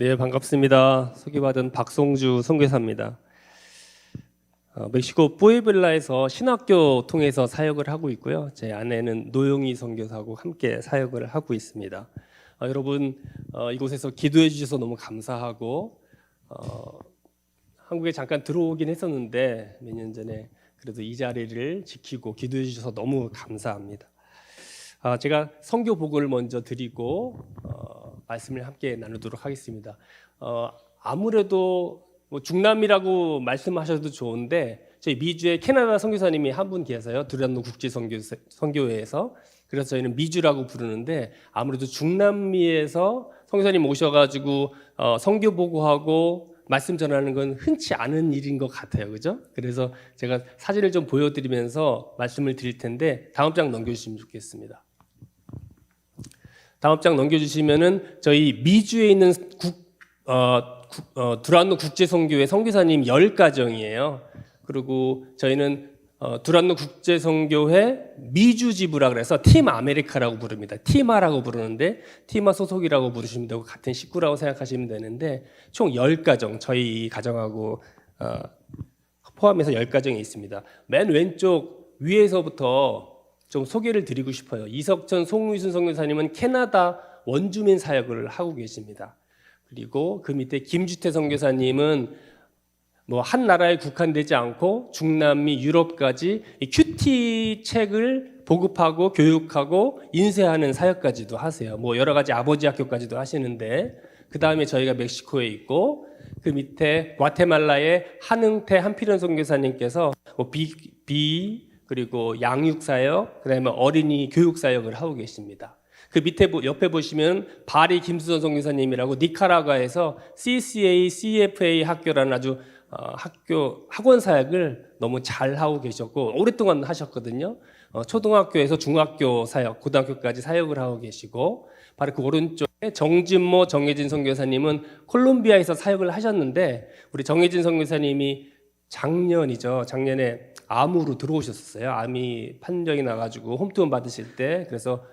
네, 반갑습니다. 소개받은 박송주 선교사입니다. 멕시코 뿌에블라에서 신학교 통해서 사역을 하고 있고요. 제 아내는 노영희 선교사하고 함께 사역을 하고 있습니다. 여러분 이곳에서 기도해 주셔서 너무 감사하고 한국에 잠깐 들어오긴 했었는데 몇 년 전에 그래도 이 자리를 지키고 기도해 주셔서 너무 감사합니다. 제가 선교 보고를 먼저 드리고 말씀을 함께 나누도록 하겠습니다. 아무래도 뭐 중남미라고 말씀하셔도 좋은데 저희 미주에 캐나다 선교사님이 한 분 계세요. 두란노 국제 선교회에서. 그래서 저희는 미주라고 부르는데 아무래도 중남미에서 선교사님 오셔가지고 선교 보고하고 말씀 전하는 건 흔치 않은 일인 것 같아요, 그죠? 그래서 제가 사진을 좀 보여드리면서 말씀을 드릴 텐데 다음 장 넘겨주시면 좋겠습니다. 다음 장 넘겨주시면은 저희 미주에 있는 두란노 국제선교회 선교사님 10가정이에요. 그리고 저희는 두란노 국제선교회 미주 지부라 그래서 팀 아메리카라고 부릅니다. 티마라고 부르는데 티마 소속이라고 부르시면 되고 같은 식구라고 생각하시면 되는데 총 10가정 저희 가정하고 포함해서 10가정이 있습니다. 맨 왼쪽 위에서부터 좀 소개를 드리고 싶어요. 이석천, 송의순 선교사님은 캐나다 원주민 사역을 하고 계십니다. 그리고 그 밑에 김주태 선교사님은 뭐 한 나라에 국한되지 않고 중남미, 유럽까지 큐티 책을 보급하고 교육하고 인쇄하는 사역까지도 하세요. 뭐 여러 가지 아버지 학교까지도 하시는데 그 다음에 저희가 멕시코에 있고 그 밑에 과테말라의 한흥태 한필연 선교사님께서 뭐 그리고 양육사역, 그다음에 어린이 교육사역을 하고 계십니다. 그 밑에 옆에 보시면 바리 김수선 선교사님이라고 니카라과에서 CCA, CFA 학교라는 아주 학원 사역을 너무 잘 하고 계셨고 오랫동안 하셨거든요. 초등학교에서 중학교 사역, 고등학교까지 사역을 하고 계시고 바로 그 오른쪽에 정진모, 정혜진 선교사님은 콜롬비아에서 사역을 하셨는데 우리 정혜진 선교사님이 작년에 암으로 들어오셨었어요. 암이 판정이 나가지고 홈투원 받으실 때 그래서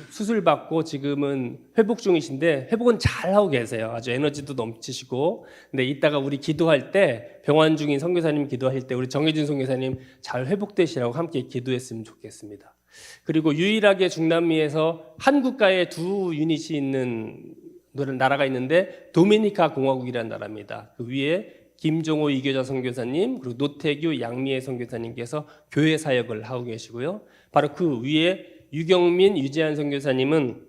수술 받고 지금은 회복 중이신데 회복은 잘 하고 계세요. 아주 에너지도 넘치시고. 근데 이따가 우리 기도할 때 병환 중인 선교사님 기도할 때 우리 정혜진 선교사님 잘 회복되시라고 함께 기도했으면 좋겠습니다. 그리고 유일하게 중남미에서 한국가에 두 유닛이 있는 나라가 있는데 도미니카 공화국이라는 나라입니다. 그 위에 김종호 이교자 선교사님 그리고 노태규 양미애 선교사님께서 교회 사역을 하고 계시고요. 바로 그 위에 유경민 유재한 선교사님은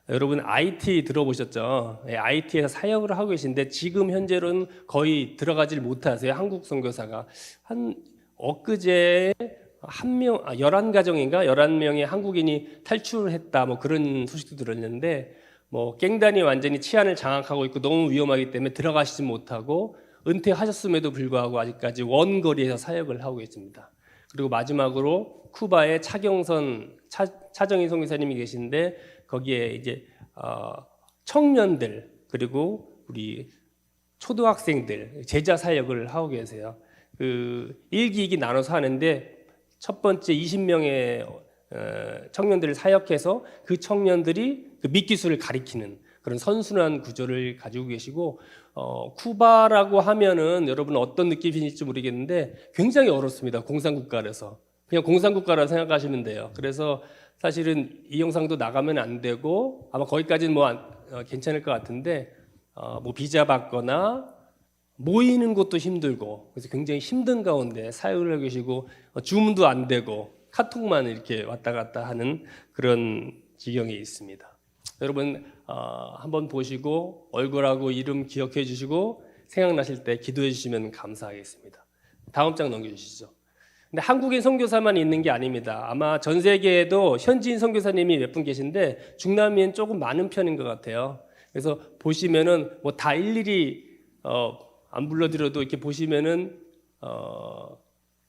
여러분 IT 들어보셨죠? IT에서 사역을 하고 계신데 지금 현재로는 거의 들어가질 못하세요. 한국 선교사가 한 엊그제 11가정인가 11명의 한국인이 탈출을 했다 뭐 그런 소식도 들었는데 뭐 갱단이 완전히 치안을 장악하고 있고 너무 위험하기 때문에 들어가시지 못하고 은퇴하셨음에도 불구하고 아직까지 원거리에서 사역을 하고 계십니다. 그리고 마지막으로 쿠바의 차정희 선교사님이 계신데 거기에 이제 청년들 그리고 우리 초등학생들 제자 사역을 하고 계세요. 그 1기 2기 나눠서 하는데 첫 번째 20명의 청년들을 사역해서 그 청년들이 그 미끼수를 가리키는 그런 선순환 구조를 가지고 계시고 쿠바라고 하면은 여러분 어떤 느낌이실지 모르겠는데 굉장히 어렵습니다. 공산국가라서 그냥 공산국가라 생각하시면 돼요. 그래서 사실은 이 영상도 나가면 안 되고 아마 거기까지는 뭐 괜찮을 것 같은데 뭐 비자 받거나 모이는 것도 힘들고 그래서 굉장히 힘든 가운데 사역을 하고 계시고 주문도 안 되고 카톡만 이렇게 왔다 갔다 하는 그런 지경이 있습니다. 여러분 한번 보시고 얼굴하고 이름 기억해 주시고 생각나실 때 기도해 주시면 감사하겠습니다. 다음 장 넘겨주시죠. 근데 한국인 선교사만 있는 게 아닙니다. 아마 전 세계에도 현지인 선교사님이 몇 분 계신데 중남미엔 조금 많은 편인 것 같아요. 그래서 보시면은 뭐 다 일일이 안 불러드려도 이렇게 보시면은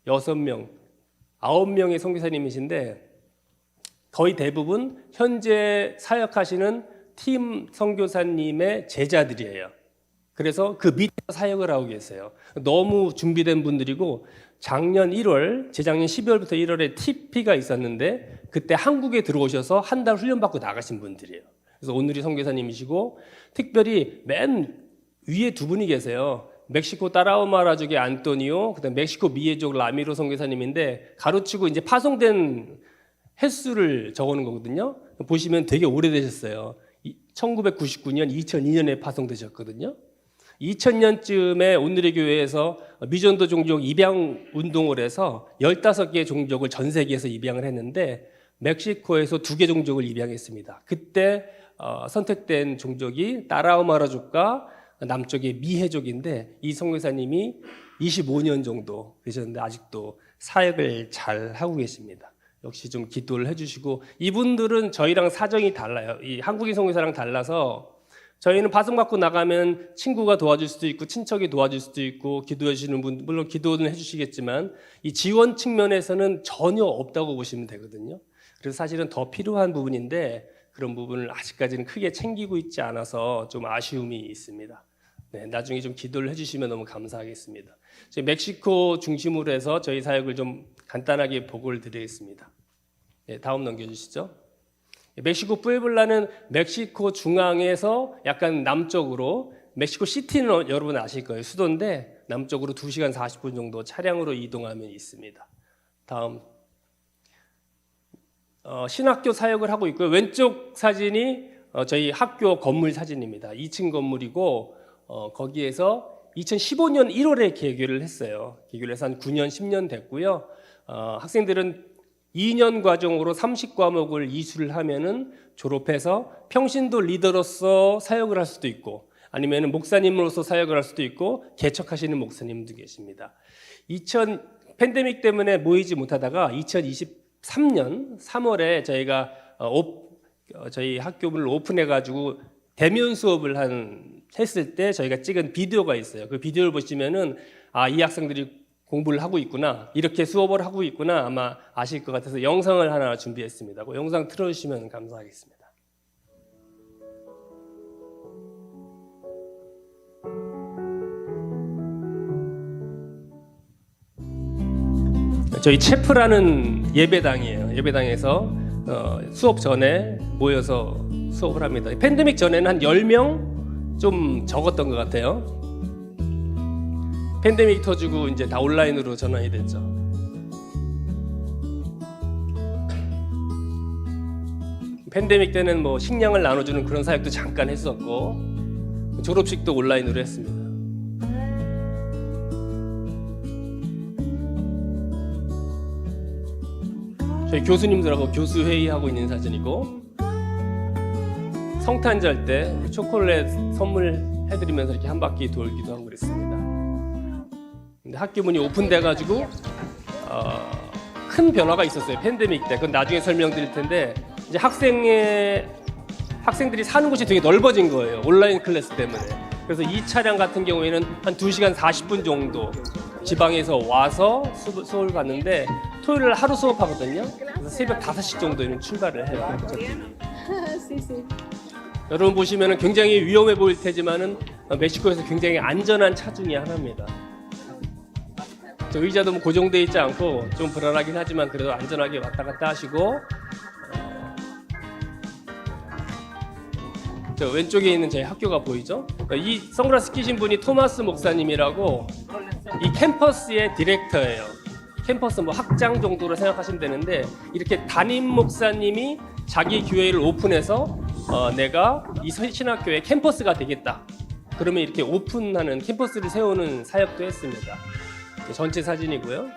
6명, 9명의 선교사님이신데 거의 대부분 현재 사역하시는 팀 선교사님의 제자들이에요. 그래서 그 밑에 사역을 하고 계세요. 너무 준비된 분들이고 작년 1월, 재작년 12월부터 1월에 TP가 있었는데 그때 한국에 들어오셔서 한 달 훈련받고 나가신 분들이에요. 그래서 오늘이 선교사님이시고 특별히 맨 위에 두 분이 계세요. 멕시코 따라우마라족의 안토니오, 그다음 멕시코 미에족 라미로 선교사님인데 가로치고 이제 파송된 횟수를 적어놓은 거거든요. 보시면 되게 오래되셨어요. 1999년, 2002년에 파송되셨거든요. 2000년쯤에 오늘의 교회에서 미전도 종족 입양 운동을 해서 15개의 종족을 전 세계에서 입양을 했는데 멕시코에서 2개 종족을 입양했습니다. 그때 선택된 종족이 따라우마라족과 남쪽의 미해족인데 이 선교사님이 25년 정도 되셨는데 아직도 사역을 잘 하고 계십니다. 역시 좀 기도를 해주시고 이분들은 저희랑 사정이 달라요. 이 한국인 선교사랑 달라서 저희는 파송 받고 나가면 친구가 도와줄 수도 있고 친척이 도와줄 수도 있고 기도해 주시는 분 물론 기도는 해주시겠지만 이 지원 측면에서는 전혀 없다고 보시면 되거든요. 그래서 사실은 더 필요한 부분인데 그런 부분을 아직까지는 크게 챙기고 있지 않아서 좀 아쉬움이 있습니다. 네, 나중에 좀 기도를 해주시면 너무 감사하겠습니다. 멕시코 중심으로 해서 저희 사역을 좀 간단하게 보고를 드리겠습니다. 네, 다음 넘겨주시죠. 멕시코 뿌에블라는 멕시코 중앙에서 약간 남쪽으로 멕시코 시티는 여러분 아실 거예요. 수도인데 남쪽으로 2시간 40분 정도 차량으로 이동하면 있습니다. 다음 신학교 사역을 하고 있고요. 왼쪽 사진이 저희 학교 건물 사진입니다. 2층 건물이고 거기에서 2015년 1월에 개교를 했어요. 개교를 해서 한 9년, 10년 됐고요. 학생들은 2년 과정으로 30과목을 이수를 하면은 졸업해서 평신도 리더로서 사역을 할 수도 있고 아니면 목사님으로서 사역을 할 수도 있고 개척하시는 목사님도 계십니다. 팬데믹 때문에 모이지 못하다가 2023년 3월에 저희가 저희 학교를 오픈해가지고 대면 수업을 했을 때 저희가 찍은 비디오가 있어요. 그 비디오를 보시면은 이 학생들이 공부를 하고 있구나, 이렇게 수업을 하고 있구나 아마 아실 것 같아서 영상을 하나 준비했습니다. 그 영상 틀어주시면 감사하겠습니다. 저희 체프라는 예배당이에요. 예배당에서 수업 전에 모여서 수업을 합니다. 팬데믹 전에는 한 10명 좀 적었던 것 같아요. 팬데믹 터지고 이제 다 온라인으로 전환이 됐죠. 팬데믹 때는 뭐 식량을 나눠주는 그런 사역도 잠깐 했었고 졸업식도 온라인으로 했습니다. 저희 교수님들하고 교수 회의하고 있는 사진이고 성탄절 때 초콜릿 선물해드리면서 이렇게 한 바퀴 돌기도 하고 그랬습니다. 근데 학교 문이 오픈돼가지고 큰 변화가 있었어요. 팬데믹 때. 그건 나중에 설명드릴 텐데 이제 학생들이 사는 곳이 되게 넓어진 거예요. 온라인 클래스 때문에. 그래서 이 차량 같은 경우에는 한 2시간 40분 정도 지방에서 와서 수업을 갔는데 토요일 하루 수업하거든요. 그래서 새벽 5시 정도에는 출발을 해요. 여러분 보시면 굉장히 위험해 보일 테지만은 멕시코에서 굉장히 안전한 차 중에 하나입니다. 저 의자도 뭐 고정되어 있지 않고 좀 불안하긴 하지만 그래도 안전하게 왔다 갔다 하시고 저 왼쪽에 있는 저희 학교가 보이죠? 이 선글라스 끼신 분이 토마스 목사님이라고 이 캠퍼스의 디렉터예요. 캠퍼스 뭐 학장 정도로 생각하시면 되는데 이렇게 담임 목사님이 자기 교회를 오픈해서 내가 이 신학교의 캠퍼스가 되겠다. 그러면 이렇게 오픈하는 캠퍼스를 세우는 사역도 했습니다. 전체 사진이고요.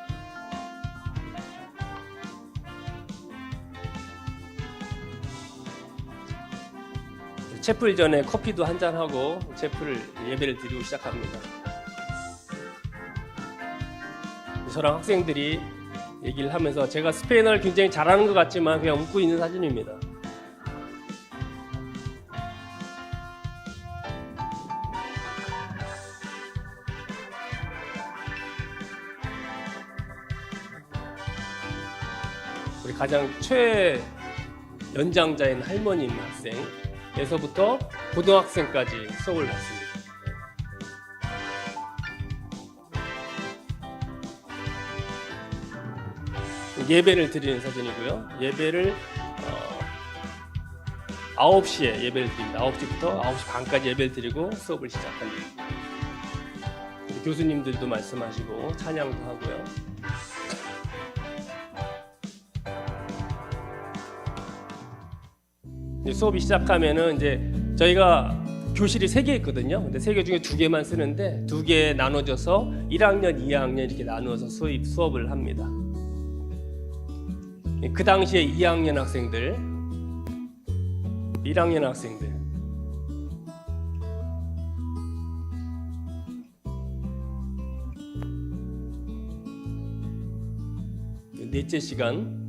채플 전에 커피도 한잔하고 채플을 예배를 드리고 시작합니다. 저랑 학생들이 얘기를 하면서 제가 스페인어를 굉장히 잘하는 것 같지만 그냥 웃고 있는 사진입니다. 우리 가장 최연장자인 할머님 학생에서부터 고등학생까지 수업을 받습니다. 예배를 드리는 사진이고요. 예배를 9시에 예배를 드립니다. 9시부터 9시 반까지 예배를 드리고 수업을 시작합니다. 교수님들도 말씀하시고 찬양도 하고요. 이제 수업이 시작하면은 이제 저희가 교실이 3개 있거든요. 근데 3개 중에 2개만 쓰는데 2개 나눠져서 1학년, 2학년 이렇게 나누어서 수업을 합니다. 그 당시에 2학년 학생들, 1학년 학생들, 넷째 시간,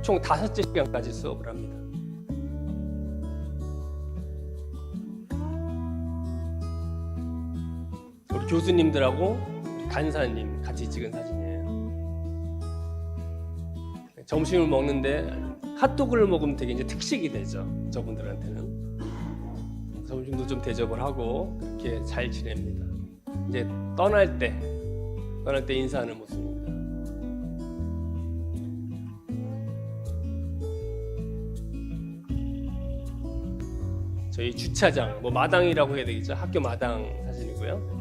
총 5째 시간까지 수업을 합니다. 우리 교수님들하고 우리 간사님 같이 찍은 사진이에요. 점심을 먹는데 핫도그를 먹으면 되게 이제 특식이 되죠. 저분들한테는. 점심도 좀 대접을 하고 그렇게 잘 지냅니다. 이제 떠날 때 인사하는 모습입니다. 저희 주차장, 마당이라고 해야 되겠죠. 학교 마당 사진이고요.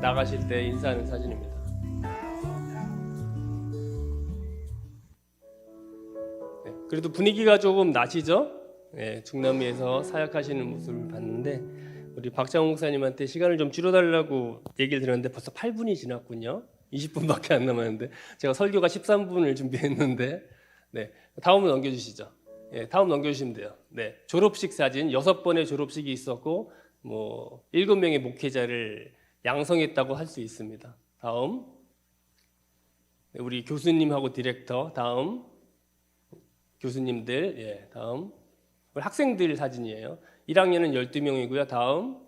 나가실 때 인사하는 사진입니다. 네, 그래도 분위기가 조금 나시죠? 네, 중남미에서 사역하시는 모습을 봤는데 우리 박장호 목사님한테 시간을 좀 줄여달라고 얘기를 드렸는데 벌써 8분이 지났군요. 20분밖에 안 남았는데 제가 설교가 13분을 준비했는데 네, 다음으로 넘겨주시죠. 네, 다음 넘겨주시면 돼요. 네, 졸업식 사진 6번의 졸업식이 있었고 7명의 목회자를 양성했다고 할 수 있습니다. 다음 네, 우리 교수님하고 디렉터 다음 교수님들 예, 다음 우리 학생들 사진이에요. 1학년은 12명이고요. 다음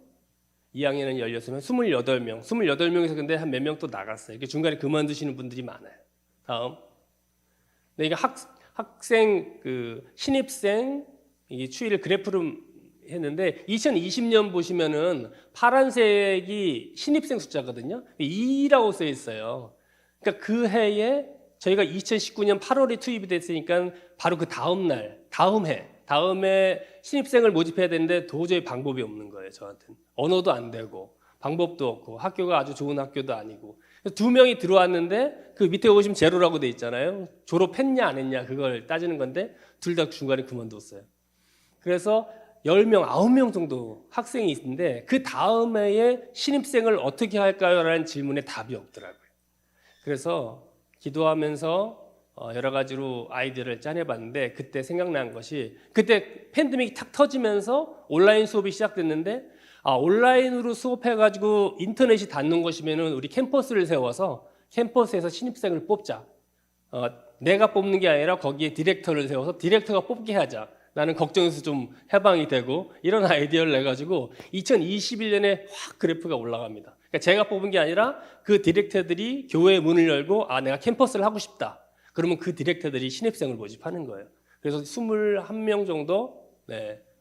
2학년은 16명, 28명. 28명에서 근데 한 몇 명 또 나갔어요. 이렇게 중간에 그만두시는 분들이 많아요. 다음. 네, 이게 학생 신입생 이 추이를 그래프로 했는데 2020년 보시면은 파란색이 신입생 숫자거든요. 2라고 써 있어요. 그러니까 그 해에 저희가 2019년 8월에 투입이 됐으니까 바로 그 다음 날, 다음에 신입생을 모집해야 되는데 도저히 방법이 없는 거예요. 저한테는 언어도 안 되고 방법도 없고 학교가 아주 좋은 학교도 아니고 2명이 들어왔는데 그 밑에 보시면 제로라고 돼 있잖아요. 졸업했냐 안 했냐 그걸 따지는 건데 둘 다 중간에 그만뒀어요. 그래서 10명, 9명 정도 학생이 있는데 그 다음 해에 신입생을 어떻게 할까요? 라는 질문에 답이 없더라고요. 그래서 기도하면서 여러 가지로 아이디어를 짜내봤는데 그때 생각난 것이 그때 팬데믹이 탁 터지면서 온라인 수업이 시작됐는데 온라인으로 수업해가지고 인터넷이 닿는 것이면은 우리 캠퍼스를 세워서 캠퍼스에서 신입생을 뽑자. 내가 뽑는 게 아니라 거기에 디렉터를 세워서 디렉터가 뽑게 하자. 나는 걱정에서 좀 해방이 되고 이런 아이디어를 내가지고 2021년에 확 그래프가 올라갑니다. 그러니까 제가 뽑은 게 아니라 그 디렉터들이 교회의 문을 열고 내가 캠퍼스를 하고 싶다. 그러면 그 디렉터들이 신입생을 모집하는 거예요. 그래서 21명 정도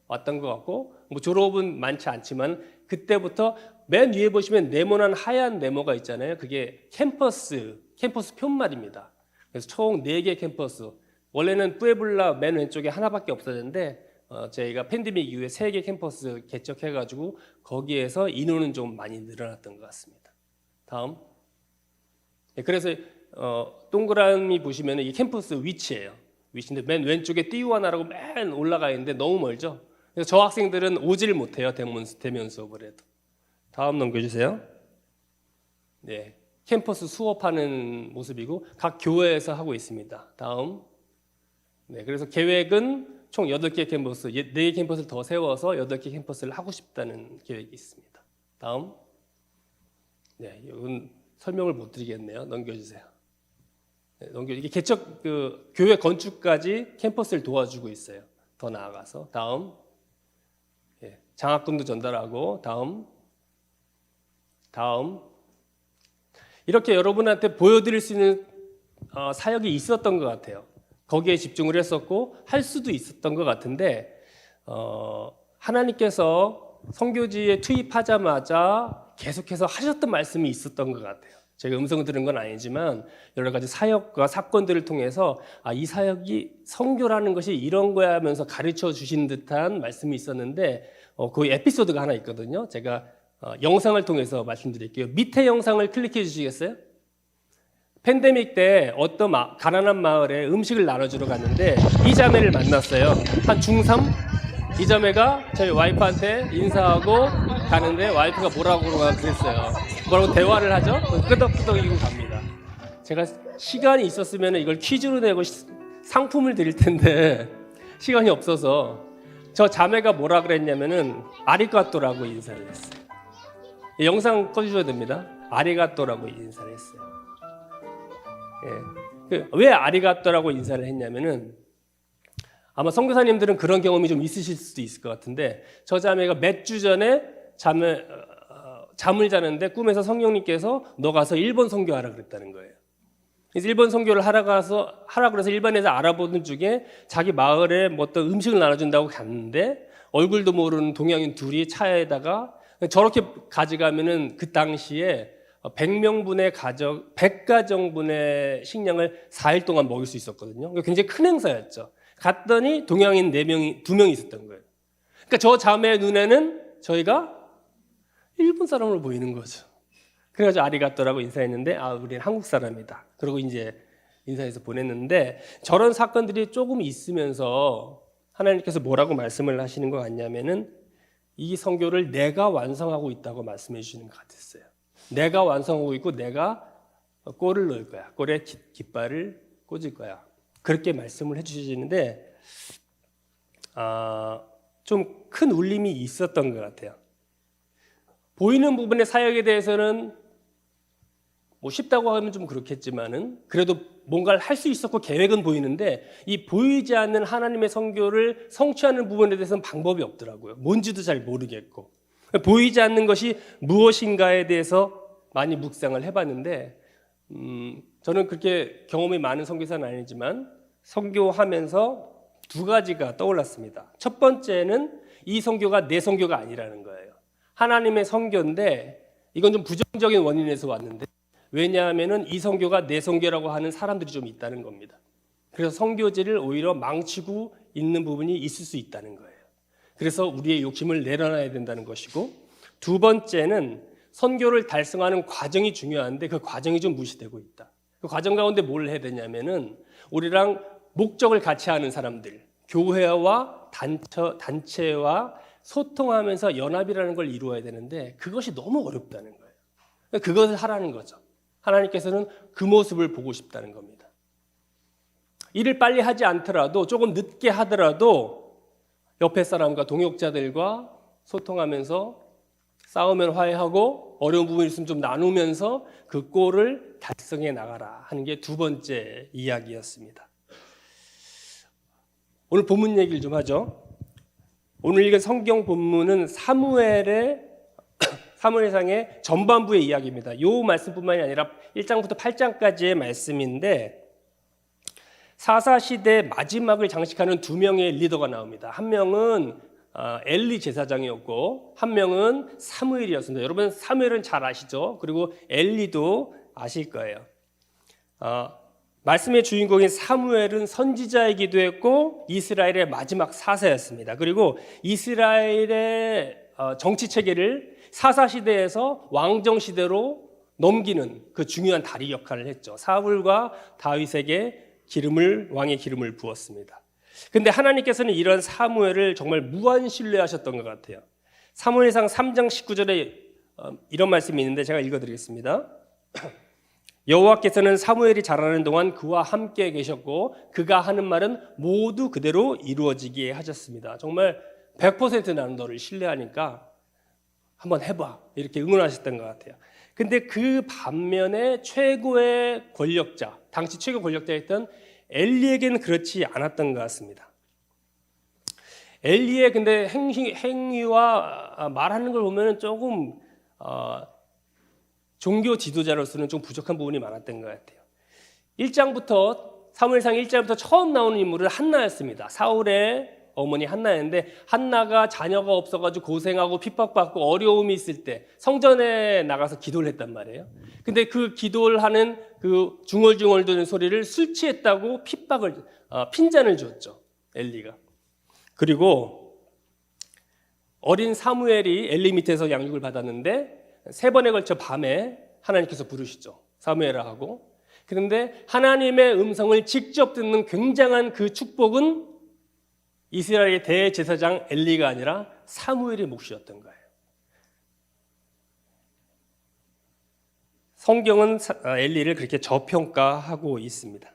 왔던 것 같고 졸업은 많지 않지만 그때부터 맨 위에 보시면 네모난 하얀 네모가 있잖아요. 그게 캠퍼스 표말입니다. 그래서 총 4개 캠퍼스. 원래는 뿌에블라 맨 왼쪽에 하나밖에 없었는데 저희가 팬데믹 이후에 3개 캠퍼스 개척해가지고 거기에서 인원은 좀 많이 늘어났던 것 같습니다. 다음. 그래서 동그라미 보시면 이 캠퍼스 위치예요. 위치인데 맨 왼쪽에 띄우하나라고 맨 올라가 있는데 너무 멀죠. 그래서 저 학생들은 오지를 못해요. 대면 수업을 해도. 다음 넘겨주세요. 네, 캠퍼스 수업하는 모습이고 각 교회에서 하고 있습니다. 다음. 네, 그래서 계획은 총 8개 캠퍼스, 4개 캠퍼스를 더 세워서 8개 캠퍼스를 하고 싶다는 계획이 있습니다. 다음. 네, 이건 설명을 못 드리겠네요. 넘겨주세요. 네, 이게 개척 교회 건축까지 캠퍼스를 도와주고 있어요. 더 나아가서 다음. 네, 장학금도 전달하고 다음. 이렇게 여러분한테 보여드릴 수 있는 사역이 있었던 것 같아요. 거기에 집중을 했었고 할 수도 있었던 것 같은데 하나님께서 선교지에 투입하자마자 계속해서 하셨던 말씀이 있었던 것 같아요. 제가 음성을 들은 건 아니지만 여러 가지 사역과 사건들을 통해서 이 사역이 선교라는 것이 이런 거야 하면서 가르쳐 주신 듯한 말씀이 있었는데 그 에피소드가 하나 있거든요. 제가 영상을 통해서 말씀드릴게요. 밑에 영상을 클릭해 주시겠어요? 팬데믹 때 어떤 가난한 마을에 음식을 나눠주러 갔는데 이 자매를 만났어요. 한 중3? 이 자매가 저희 와이프한테 인사하고 가는데 와이프가 뭐라고 그랬어요. 뭐라고 대화를 하죠? 끄덕끄덕 이고 갑니다. 제가 시간이 있었으면 이걸 퀴즈로 내고 상품을 드릴 텐데 시간이 없어서 저 자매가 뭐라 그랬냐면은 아리가또라고 인사를 했어요. 영상 꺼주셔야 됩니다. 아리가또라고 인사를 했어요. 왜 아리가또라고 인사를 했냐면은 아마 선교사님들은 그런 경험이 좀 있으실 수도 있을 것 같은데 저 자매가 몇 주 전에 잠을 자는데 꿈에서 성령님께서 너 가서 일본 선교하라 그랬다는 거예요. 그래서 일본 선교를 하라 그래서 일본에서 알아보는 중에 자기 마을에 뭐 어떤 음식을 나눠준다고 갔는데 얼굴도 모르는 동양인 둘이 차에다가 저렇게 가져가면은 그 당시에 100명분의 100가정분의 식량을 4일 동안 먹일 수 있었거든요. 굉장히 큰 행사였죠. 갔더니 동양인 2명이 있었던 거예요. 그러니까 저 자매의 눈에는 저희가 일본 사람으로 보이는 거죠. 그래가지고 아리가또라고 인사했는데 우리는 한국 사람이다. 그러고 이제 인사해서 보냈는데 저런 사건들이 조금 있으면서 하나님께서 뭐라고 말씀을 하시는 것 같냐면은 이 선교를 내가 완성하고 있다고 말씀해 주시는 것 같았어요. 내가 완성하고 있고 내가 꼴을 넣을 거야. 꼴에 깃발을 꽂을 거야. 그렇게 말씀을 해주시는데 좀 큰 울림이 있었던 것 같아요. 보이는 부분의 사역에 대해서는 뭐 쉽다고 하면 좀 그렇겠지만은 그래도 뭔가를 할 수 있었고 계획은 보이는데 이 보이지 않는 하나님의 선교를 성취하는 부분에 대해서는 방법이 없더라고요. 뭔지도 잘 모르겠고 보이지 않는 것이 무엇인가에 대해서 많이 묵상을 해봤는데 저는 그렇게 경험이 많은 선교사는 아니지만 선교하면서 두 가지가 떠올랐습니다. 첫 번째는 이 선교가 내 선교가 아니라는 거예요. 하나님의 선교인데 이건 좀 부정적인 원인에서 왔는데 왜냐하면 이 선교가 내 선교라고 하는 사람들이 좀 있다는 겁니다. 그래서 선교지를 오히려 망치고 있는 부분이 있을 수 있다는 거예요. 그래서 우리의 욕심을 내려놔야 된다는 것이고 두 번째는 선교를 달성하는 과정이 중요한데 그 과정이 좀 무시되고 있다. 그 과정 가운데 뭘 해야 되냐면은 우리랑 목적을 같이 하는 사람들, 교회와 단체와 소통하면서 연합이라는 걸 이루어야 되는데 그것이 너무 어렵다는 거예요. 그것을 하라는 거죠. 하나님께서는 그 모습을 보고 싶다는 겁니다. 일을 빨리 하지 않더라도 조금 늦게 하더라도 옆에 사람과 동역자들과 소통하면서 싸우면 화해하고 어려운 부분이 있으면 좀 나누면서 그 꼴을 달성해 나가라 하는 게 두 번째 이야기였습니다. 오늘 본문 얘기를 좀 하죠. 오늘 읽은 성경 본문은 사무엘상의 전반부의 이야기입니다. 이 말씀뿐만이 아니라 1장부터 8장까지의 말씀인데 사사시대 마지막을 장식하는 두 명의 리더가 나옵니다. 한 명은 엘리 제사장이었고 한 명은 사무엘이었습니다. 여러분 사무엘은 잘 아시죠? 그리고 엘리도 아실 거예요. 말씀의 주인공인 사무엘은 선지자이기도 했고 이스라엘의 마지막 사사였습니다. 그리고 이스라엘의 정치 체계를 사사시대에서 왕정시대로 넘기는 그 중요한 다리 역할을 했죠. 사울과 다윗에게 왕의 기름을 부었습니다. 근데 하나님께서는 이런 사무엘을 정말 무한 신뢰하셨던 것 같아요. 사무엘상 3장 19절에 이런 말씀이 있는데 제가 읽어드리겠습니다. 여호와께서는 사무엘이 자라는 동안 그와 함께 계셨고 그가 하는 말은 모두 그대로 이루어지게 하셨습니다. 정말 100% 나는 너를 신뢰하니까 한번 해봐 이렇게 응원하셨던 것 같아요. 근데 그 반면에 최고의 권력자, 당시 최고 권력자였던 엘리에게는 그렇지 않았던 것 같습니다. 엘리의 근데 행위와 말하는 걸 보면 조금 종교 지도자로서는 좀 부족한 부분이 많았던 것 같아요. 1장부터 사무엘상 1장부터 처음 나오는 인물은 한나였습니다. 사울의 어머니 한나였는데 한나가 자녀가 없어가지고 고생하고 핍박받고 어려움이 있을 때 성전에 나가서 기도를 했단 말이에요. 근데 그 기도를 하는 그 중얼중얼 도는 소리를 술 취했다고 핀잔을 줬죠, 엘리가. 그리고 어린 사무엘이 엘리 밑에서 양육을 받았는데 3번에 걸쳐 밤에 하나님께서 부르시죠, 사무엘아 하고. 그런데 하나님의 음성을 직접 듣는 굉장한 그 축복은 이스라엘의 대제사장 엘리가 아니라 사무엘의 몫이었던 거예요. 성경은 엘리를 그렇게 저평가하고 있습니다.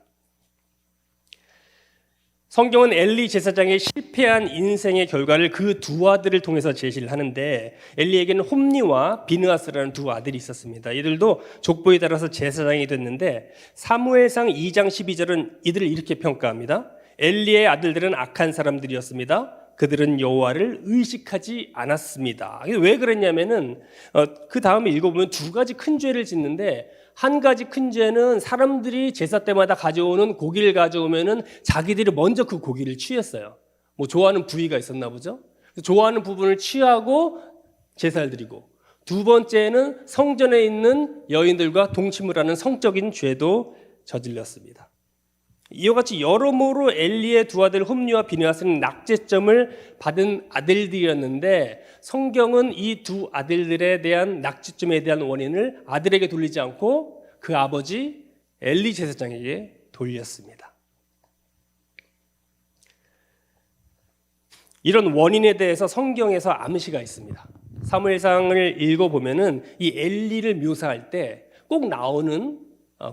성경은 엘리 제사장의 실패한 인생의 결과를 그 두 아들을 통해서 제시를 하는데, 엘리에게는 홈니와 비느하스라는 두 아들이 있었습니다. 이들도 족보에 따라서 제사장이 됐는데 사무엘상 2장 12절은 이들을 이렇게 평가합니다. 엘리의 아들들은 악한 사람들이었습니다. 그들은 여호와를 의식하지 않았습니다. 왜 그랬냐면은 그 다음에 읽어보면 2가지 큰 죄를 짓는데, 한 가지 큰 죄는 사람들이 제사 때마다 가져오는 고기를 가져오면은 자기들이 먼저 그 고기를 취했어요. 뭐 좋아하는 부위가 있었나 보죠. 좋아하는 부분을 취하고 제사를 드리고, 2번째는 성전에 있는 여인들과 동침을 하는 성적인 죄도 저질렀습니다. 이와 같이 여러모로 엘리의 두 아들 홈니와 비느하스는 낙제점을 받은 아들들이었는데, 성경은 이 두 아들들에 대한 낙제점에 대한 원인을 아들에게 돌리지 않고 그 아버지 엘리 제사장에게 돌렸습니다. 이런 원인에 대해서 성경에서 암시가 있습니다. 사무엘상을 읽어보면은 이 엘리를 묘사할 때 꼭 나오는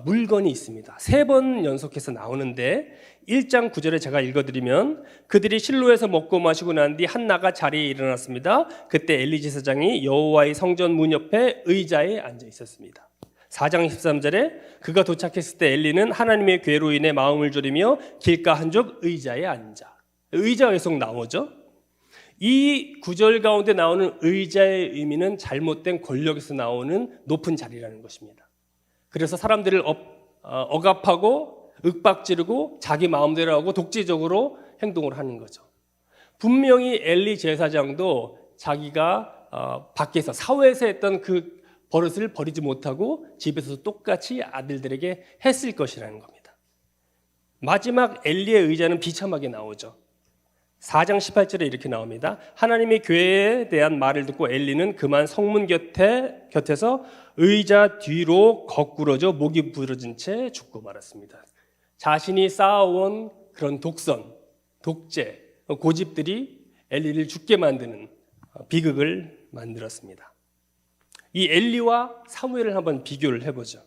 물건이 있습니다. 3번 연속해서 나오는데 1장 9절에 제가 읽어드리면, 그들이 실로에서 먹고 마시고 난 뒤 한나가 자리에 일어났습니다. 그때 엘리 제사장이 여호와의 성전 문 옆에 의자에 앉아 있었습니다. 4장 13절에 그가 도착했을 때 엘리는 하나님의 괴로 인해 마음을 졸이며 길가 한쪽 의자에 앉아. 의자가 계속 나오죠. 이 구절 가운데 나오는 의자의 의미는 잘못된 권력에서 나오는 높은 자리라는 것입니다. 그래서 사람들을 억압하고 윽박지르고 자기 마음대로 하고 독재적으로 행동을 하는 거죠. 분명히 엘리 제사장도 자기가 밖에서 사회에서 했던 그 버릇을 버리지 못하고 집에서도 똑같이 아들들에게 했을 것이라는 겁니다. 마지막 엘리의 의자는 비참하게 나오죠. 4장 18절에 이렇게 나옵니다. 하나님의 교회에 대한 말을 듣고 엘리는 그만 성문 곁에서 의자 뒤로 거꾸러져 목이 부러진 채 죽고 말았습니다. 자신이 쌓아온 그런 독선, 독재, 고집들이 엘리를 죽게 만드는 비극을 만들었습니다. 이 엘리와 사무엘을 한번 비교를 해보죠.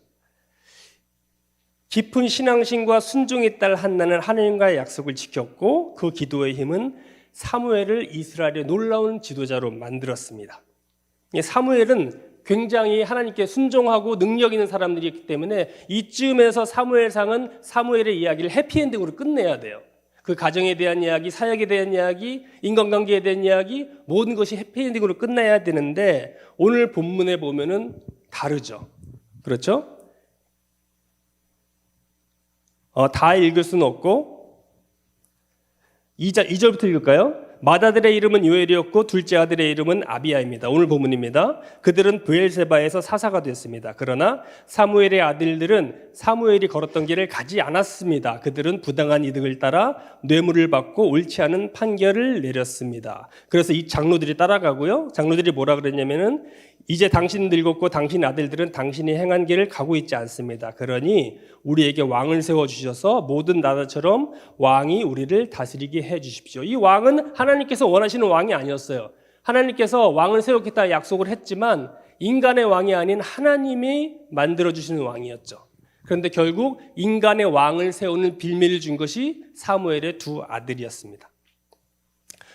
깊은 신앙심과 순종의 딸 한나는 하나님과의 약속을 지켰고, 그 기도의 힘은 사무엘을 이스라엘의 놀라운 지도자로 만들었습니다. 사무엘은 굉장히 하나님께 순종하고 능력 있는 사람들이었기 때문에 이쯤에서 사무엘상은 사무엘의 이야기를 해피엔딩으로 끝내야 돼요. 그 가정에 대한 이야기, 사역에 대한 이야기, 인간관계에 대한 이야기, 모든 것이 해피엔딩으로 끝나야 되는데 오늘 본문에 보면은 다르죠. 그렇죠? 다 읽을 수는 없고 2절부터 읽을까요? 맏아들의 이름은 요엘이었고 둘째 아들의 이름은 아비야입니다. 오늘 본문입니다. 그들은 브엘세바에서 사사가 됐습니다. 그러나 사무엘의 아들들은 사무엘이 걸었던 길을 가지 않았습니다. 그들은 부당한 이득을 따라 뇌물을 받고 옳지 않은 판결을 내렸습니다. 그래서 이 장로들이 따라가고요. 장로들이 뭐라 그랬냐면은, 이제 당신 늙었고 당신 아들들은 당신이 행한 길을 가고 있지 않습니다. 그러니 우리에게 왕을 세워주셔서 모든 나라처럼 왕이 우리를 다스리게 해주십시오. 이 왕은 하나님께서 원하시는 왕이 아니었어요. 하나님께서 왕을 세우겠다 약속을 했지만 인간의 왕이 아닌 하나님이 만들어주시는 왕이었죠. 그런데 결국 인간의 왕을 세우는 빌미를 준 것이 사무엘의 두 아들이었습니다.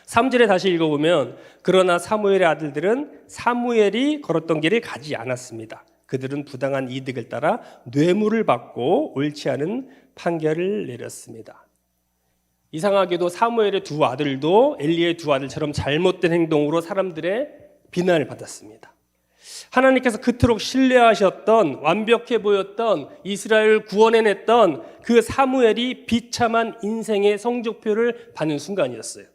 3절에 다시 읽어보면, 그러나 사무엘의 아들들은 사무엘이 걸었던 길을 가지 않았습니다. 그들은 부당한 이득을 따라 뇌물을 받고 옳지 않은 판결을 내렸습니다. 이상하게도 사무엘의 두 아들도 엘리의 두 아들처럼 잘못된 행동으로 사람들의 비난을 받았습니다. 하나님께서 그토록 신뢰하셨던, 완벽해 보였던, 이스라엘을 구원해냈던 그 사무엘이 비참한 인생의 성적표를 받는 순간이었어요.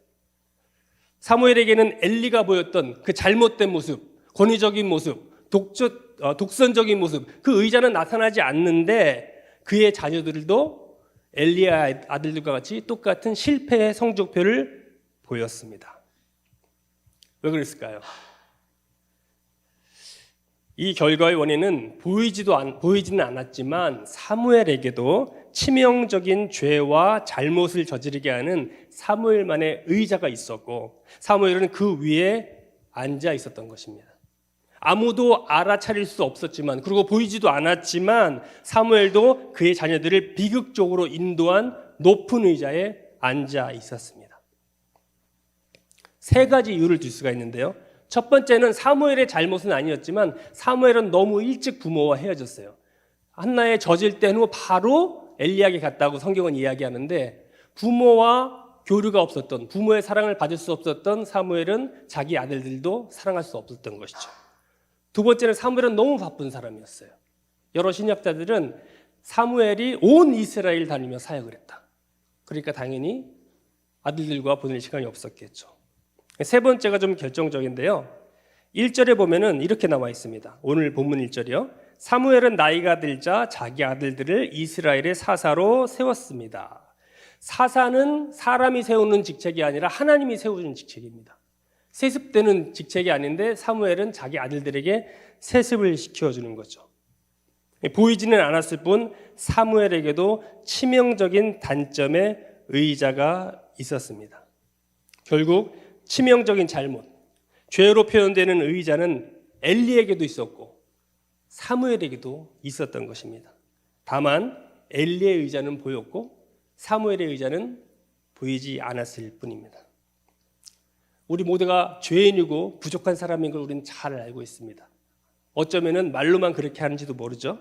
사무엘에게는 엘리가 보였던 그 잘못된 모습, 권위적인 모습, 독선적인 모습, 그 의자는 나타나지 않는데 그의 자녀들도 엘리의 아들들과 같이 똑같은 실패의 성적표를 보였습니다. 왜 그랬을까요? 이 결과의 원인은 보이지는 않았지만 사무엘에게도 치명적인 죄와 잘못을 저지르게 하는 사무엘만의 의자가 있었고 사무엘은 그 위에 앉아 있었던 것입니다. 아무도 알아차릴 수 없었지만 그리고 보이지도 않았지만 사무엘도 그의 자녀들을 비극적으로 인도한 높은 의자에 앉아 있었습니다. 세 가지 이유를 들 수가 있는데요. 첫 번째는 사무엘의 잘못은 아니었지만 사무엘은 너무 일찍 부모와 헤어졌어요. 한나에 젖을 뗀 후 바로 엘리야에게 갔다고 성경은 이야기하는데 부모와 교류가 없었던, 부모의 사랑을 받을 수 없었던 사무엘은 자기 아들들도 사랑할 수 없었던 것이죠. 두 번째는 사무엘은 너무 바쁜 사람이었어요. 여러 신학자들은 사무엘이 온 이스라엘 다니며 사역을 했다. 그러니까 당연히 아들들과 보낼 시간이 없었겠죠. 세 번째가 좀 결정적인데요. 1절에 보면은 이렇게 나와 있습니다. 오늘 본문 1절이요. 사무엘은 나이가 들자 자기 아들들을 이스라엘의 사사로 세웠습니다. 사사는 사람이 세우는 직책이 아니라 하나님이 세우는 직책입니다. 세습되는 직책이 아닌데 사무엘은 자기 아들들에게 세습을 시켜주는 거죠. 보이지는 않았을 뿐 사무엘에게도 치명적인 단점의 의자가 있었습니다. 결국 치명적인 잘못, 죄로 표현되는 의자는 엘리에게도 있었고 사무엘에게도 있었던 것입니다. 다만 엘리의 의자는 보였고 사무엘의 의자는 보이지 않았을 뿐입니다. 우리 모두가 죄인이고 부족한 사람인 걸 우리는 잘 알고 있습니다. 어쩌면은 말로만 그렇게 하는지도 모르죠.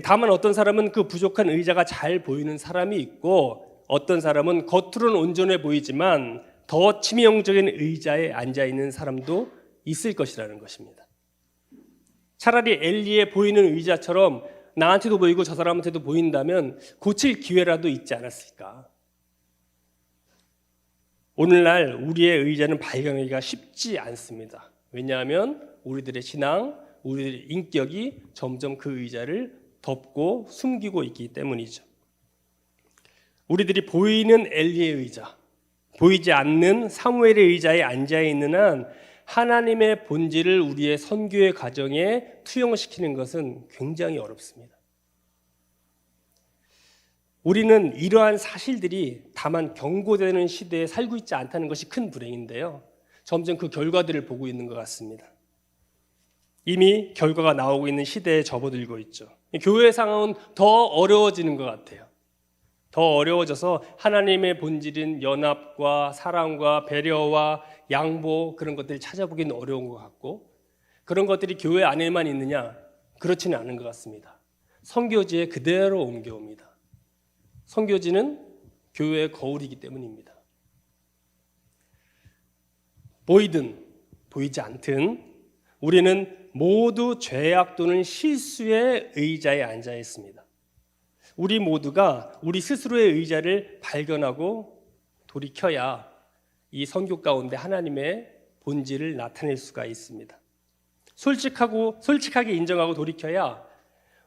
다만 어떤 사람은 그 부족한 의자가 잘 보이는 사람이 있고 어떤 사람은 겉으로는 온전해 보이지만 더 치명적인 의자에 앉아있는 사람도 있을 것이라는 것입니다. 차라리 엘리의 보이는 의자처럼 나한테도 보이고 저 사람한테도 보인다면 고칠 기회라도 있지 않았을까. 오늘날 우리의 의자는 발견하기가 쉽지 않습니다. 왜냐하면 우리들의 신앙, 우리들의 인격이 점점 그 의자를 덮고 숨기고 있기 때문이죠. 우리들이 보이는 엘리의 의자, 보이지 않는 사무엘의 의자에 앉아있는 한 하나님의 본질을 우리의 선교의 과정에 투영시키는 것은 굉장히 어렵습니다. 우리는 이러한 사실들이 다만 경고되는 시대에 살고 있지 않다는 것이 큰 불행인데요. 점점 그 결과들을 보고 있는 것 같습니다. 이미 결과가 나오고 있는 시대에 접어들고 있죠. 교회 상황은 더 어려워지는 것 같아요. 더 어려워져서 하나님의 본질인 연합과 사랑과 배려와 양보 그런 것들을 찾아보기는 어려운 것 같고 그런 것들이 교회 안에만 있느냐? 그렇지는 않은 것 같습니다. 선교지에 그대로 옮겨옵니다. 선교지는 교회의 거울이기 때문입니다. 보이든 보이지 않든 우리는 모두 죄악 또는 실수의 의자에 앉아 있습니다. 우리 모두가 우리 스스로의 의자를 발견하고 돌이켜야 이 선교 가운데 하나님의 본질을 나타낼 수가 있습니다. 솔직하게 인정하고 돌이켜야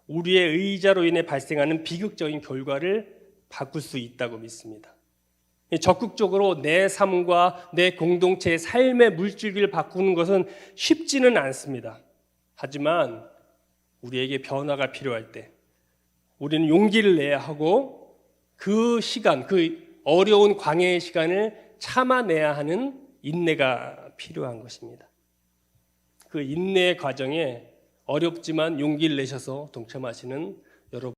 우리의 의자로 인해 발생하는 비극적인 결과를 바꿀 수 있다고 믿습니다. 적극적으로 내 삶과 내 공동체의 삶의 물줄기를 바꾸는 것은 쉽지는 않습니다. 하지만 우리에게 변화가 필요할 때 우리는 용기를 내야 하고 그 시간, 그 어려운 광야의 시간을 참아내야 하는 인내가 필요한 것입니다. 그 인내의 과정에 어렵지만 용기를 내셔서 동참하시는 여러분